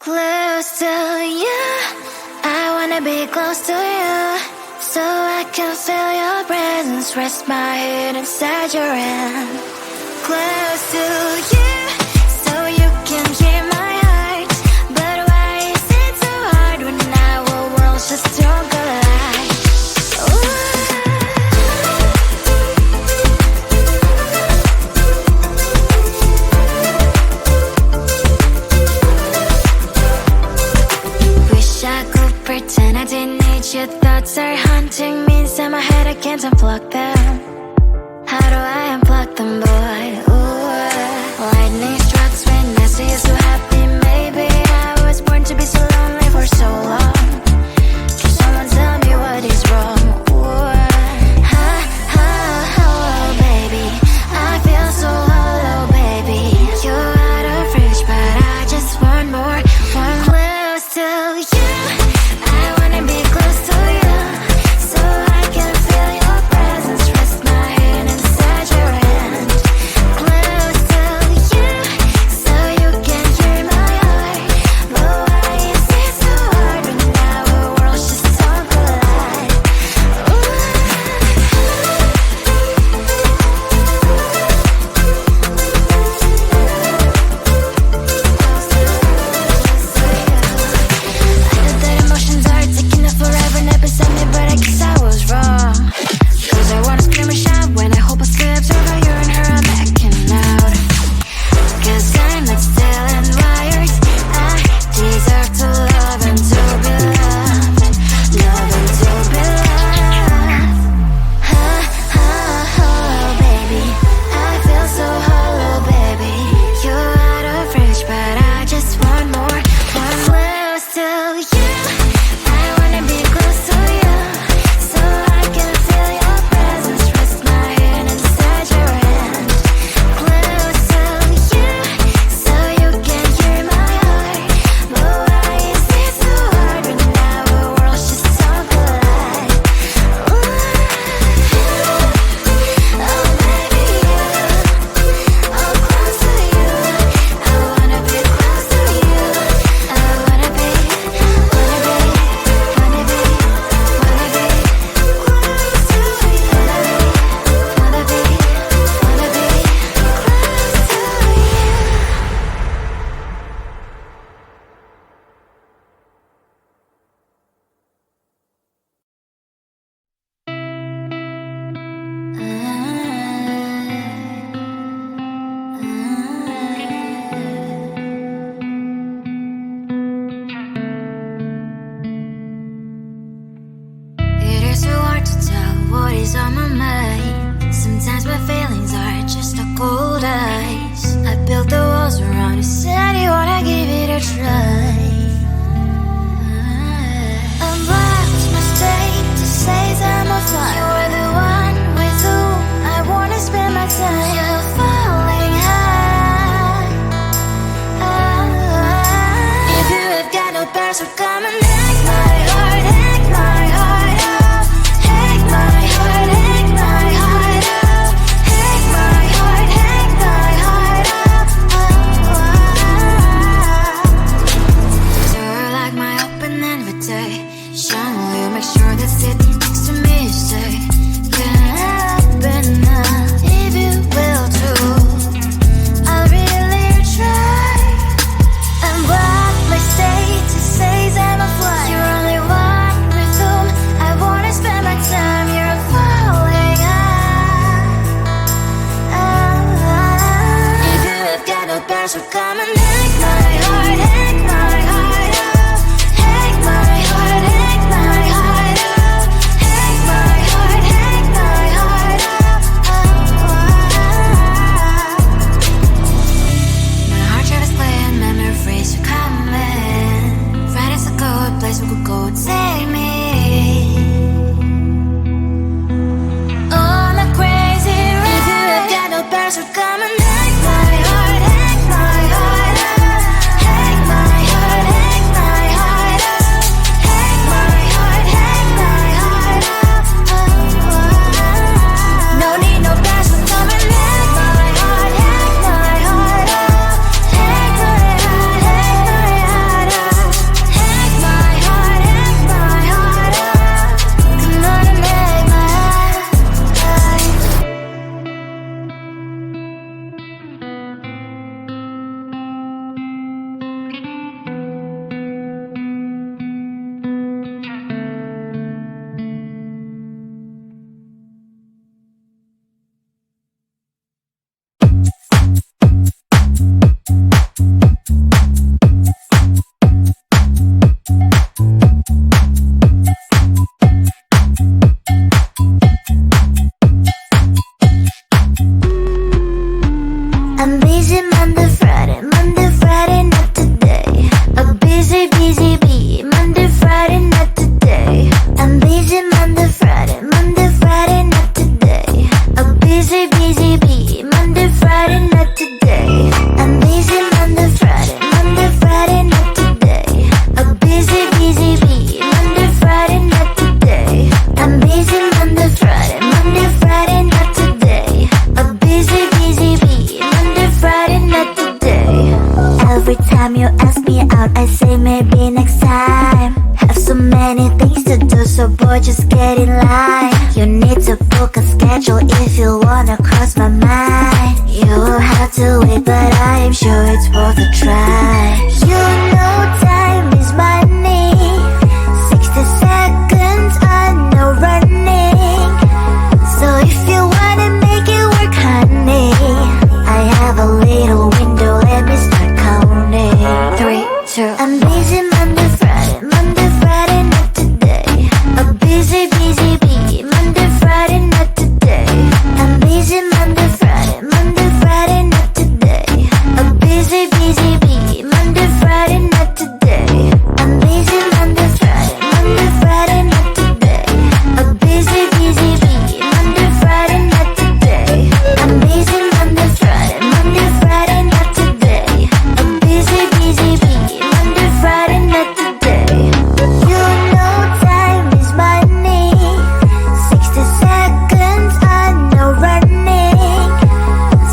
Close to you, I wanna be close to you, so I can feel your presence, rest my head inside your hand. Close to you, so you can hear my heart, but why is it so hard when our worlds just don't collide? Pretend I didn't need your thoughts are haunting me inside my head, I can't unplug them. How do I unplug them, boy? Ooh, lightning strikes when I see you so happy. Maybe I was born to be so lonely for so long. Can someone tell me what is wrong? Ooh, oh, baby, I feel so hollow, baby. You're out of reach, but I just want more, one close to you. On my mind, sometimes my feelings are just a cold ice. I built the walls around you, said you wanna give it a try. I'm lost, mistake to say I'm a fly. You're the one with whom I wanna spend my time. You're falling high. If you have got no parents, so come and hack my heart, hack my heart out, hack my heart, hack my heart out, hack my heart, hack my heart out. You're like my open invitation. Will you make sure that sitting next to me you say can happen now? If you will too, I'll really try. And what my state to say I'm a fly. You're only one with whom I wanna spend my time. You're falling high. If you have got no parents, so come and hack my heart, hack my heart out, hack my heart, hack my heart out, hack my heart, hack my heart out. My heart drive is clear, memories are coming. Friday's a good place we could go, take me. On a crazy ride. If you have got no parents, so come and hack my heart, hack my heart out, hack my heart, hack my heart out, hack my heart, hack my heart out. No need no parents, so come and hack my heart, hack my heart out, hack my heart, hack my heart out. Every time you ask me out, I say maybe next time. Have so many things to do, so boy, just get in line. You need to book a schedule if you wanna cross my mind. You will have to wait, but I am sure it's worth a try. You know time is money. 60 seconds, I know running. So if you wanna make it work, honey, I have a little window, let me start counting. 3, 2, I'm busy Monday, Friday, not today. A busy bee, Monday, Friday, not today. I'm busy Monday, Friday, not today. A busy bee, Monday, Friday, not today. I'm busy Monday, Friday, not today. A busy bee, Monday, Friday, not today. I'm busy Monday, Friday, not today. A busy bee, Monday, Friday, not today. You know time is money. 60 seconds, I know running.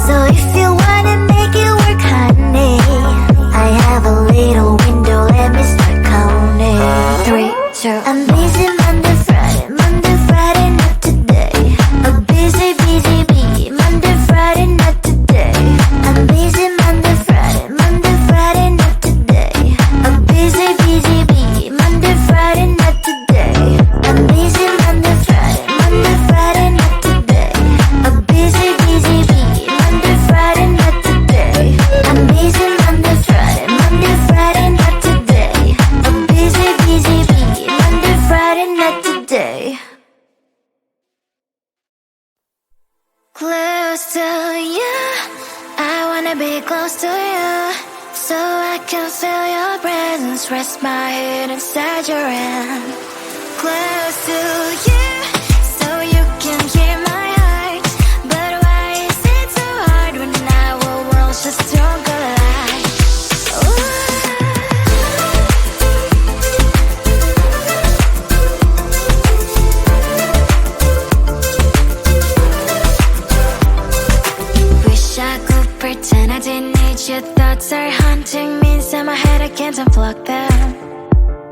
So if you wanna make it work, honey, I have a little window, let me start counting. 3, 2, I'm busy Monday, Friday, not today. A busy bee, Monday, Friday, not today. I'm busy Monday, Friday, not today. A busy bee, Monday, Friday, not today. I'm busy Monday, Friday, not today. A busy bee, Monday, Friday, not today. I'm busy Monday, Friday, not today. A busy bee, Monday, Friday, not today. Close to you, I wanna be close to you, so I can feel your presence, rest my head inside your hand. Close to you, so you can hear my heart. But why is it so hard when our worlds just don't collide? Ooh. Wish I could pretend I didn't need your thoughts are haunting me inside my head, I can't unplug them.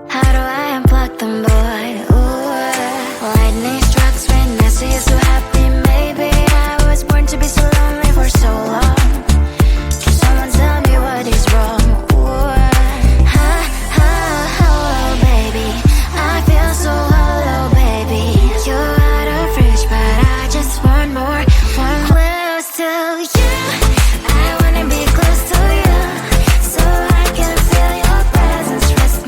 How do I unplug them, boy? Ooh, lightning strikes when I see you so happy. Maybe I was born to be so lonely for so long. Can someone tell me what is wrong? Ooh, oh, baby, I feel so hollow, baby. You're out of reach, but I just want more, want close to you. I wanna be close to you, so I can feel your presence, rest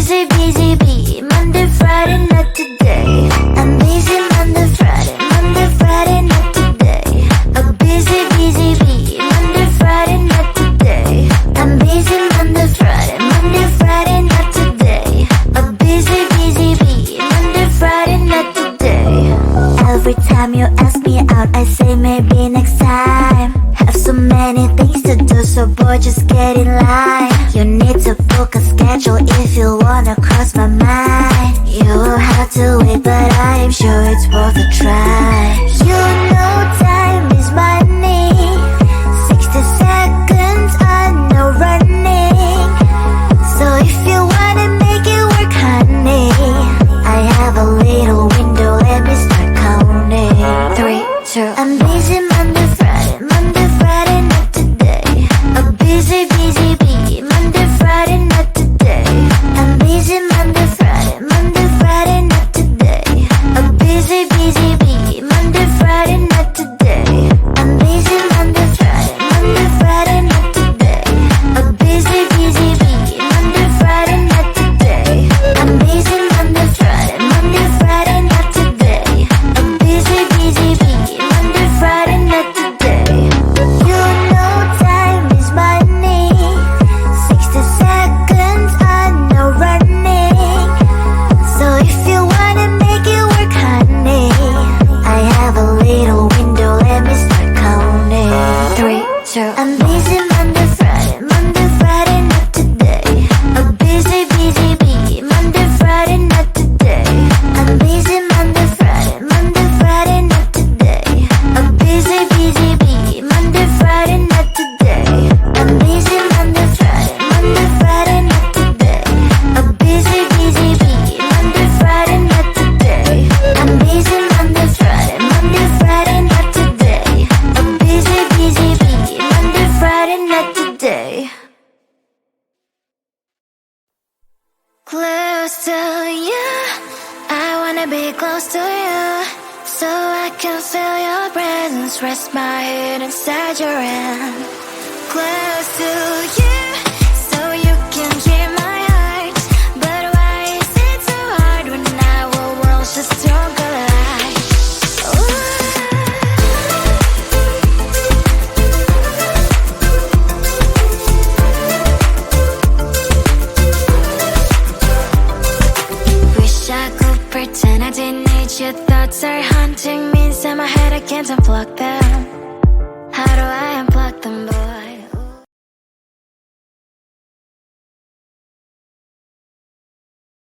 busy, busy bee. Monday, Friday, not today. I'm busy Monday, Friday, Monday, Friday, not today. A busy, busy bee. Monday, Friday, not today. I'm busy Monday, Friday, Monday, Friday, not today. A busy, busy bee. Monday, Friday, not today. Every time you ask me out, I say maybe next time. Have so many things to do, so boy, just get in line. You need to book a schedule if you wanna cross my mind. You will have to wait, but I am sure it's worth a try. You know time is money. 60 seconds on no running. So if you wanna make it work, honey, I have a little window, let me start counting. 3, 2, I'm busy Monday, Friday, Monday, Friday, not today. A busy, busy bee. Monday, Friday, not today. I'm busy Monday, Friday, Monday, Friday, not today. A busy, busy bee. Monday, Friday, not today. I'm busy Monday, Friday, Monday, Friday, not today. A busy, busy bee. Monday, Friday, not today. I'm busy Monday, Friday, Monday, Friday, not today. A busy, busy bee. Monday, Friday, not today. You know time is money. 60 seconds on no running. So if you wanna make it work, honey, I have a little window, let me start counting. 3, 2, I'm busy Monday, Friday, Monday, Friday, not today. A busy, busy bee. Monday, Friday, not today. I'm busy Monday, Friday, Monday, Friday, not today. A busy, busy bee. Monday, Friday, not today. I'm busy Monday, Friday, Monday, Friday, not today. A busy, busy bee. Monday, Friday, not today. I'm busy Monday, Friday, Monday, Friday, not today. A busy, busy bee. Monday, Friday, not today. Close to you, I wanna be close to you, so I can feel your presence. Rest my head inside your hand. Close to you, so you can hear my heart. But why is it so hard when our worlds just don't collide? Ooh. Wish I could pretend I didn't need your thoughts are haunting me inside my head, I can't unplug them.